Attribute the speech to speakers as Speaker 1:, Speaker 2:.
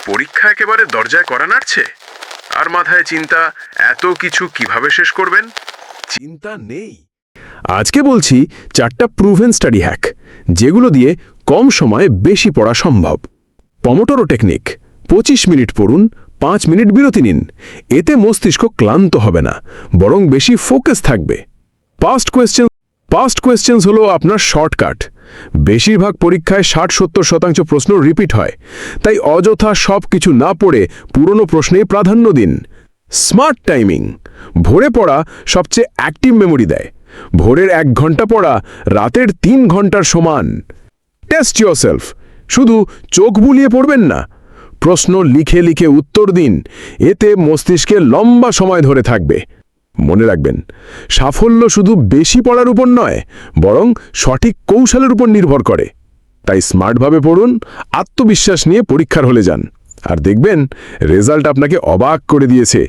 Speaker 1: পরীক্ষা একেবারে দরজায় কড়া নাড়ছে, আর মাথায় চিন্তা এত কিছু কিভাবে শেষ করবেন।
Speaker 2: চিন্তা নেই। আজকে বলছি 4টা প্রুভেন স্টাডি হ্যাক, যেগুলো দিয়ে কম সময়ে বেশি পড়া সম্ভব। পমোটোরো টেকনিক, 25 মিনিট পড়ুন, 5 মিনিট বিরতি নিন। এতে মস্তিষ্ক ক্লান্ত হবে না, বরং বেশি ফোকাস থাকবে। পাস্ট কোয়েশ্চেন্স হলো আপনার শর্টকাট। বেশিরভাগ পরীক্ষায় 60-70% প্রশ্ন রিপিট হয়, তাই অযথা সব কিছু না পড়ে পুরনো প্রশ্নেই প্রাধান্য দিন। স্মার্ট টাইমিং, ভোরে পড়া সবচেয়ে অ্যাক্টিভ মেমোরি দেয়। ভোরের 1 ঘন্টা পড়া রাতের 3 ঘন্টার সমান। টেস্ট ইয়োরসেলফ, শুধু চোখ বুলিয়ে পড়বেন না, প্রশ্ন লিখে লিখে উত্তর দিন। এতে মস্তিষ্কে লম্বা সময় ধরে থাকবে। মনে রাখবেন, সাফল্য শুধু বেশি পড়ার উপর নয়, বরং সঠিক কৌশলের উপর নির্ভর করে। তাই স্মার্টভাবে পড়ুন, আত্মবিশ্বাস নিয়ে পরীক্ষার হলে যান, আর দেখবেন রেজাল্ট আপনাকে অবাক করে দিয়েছে।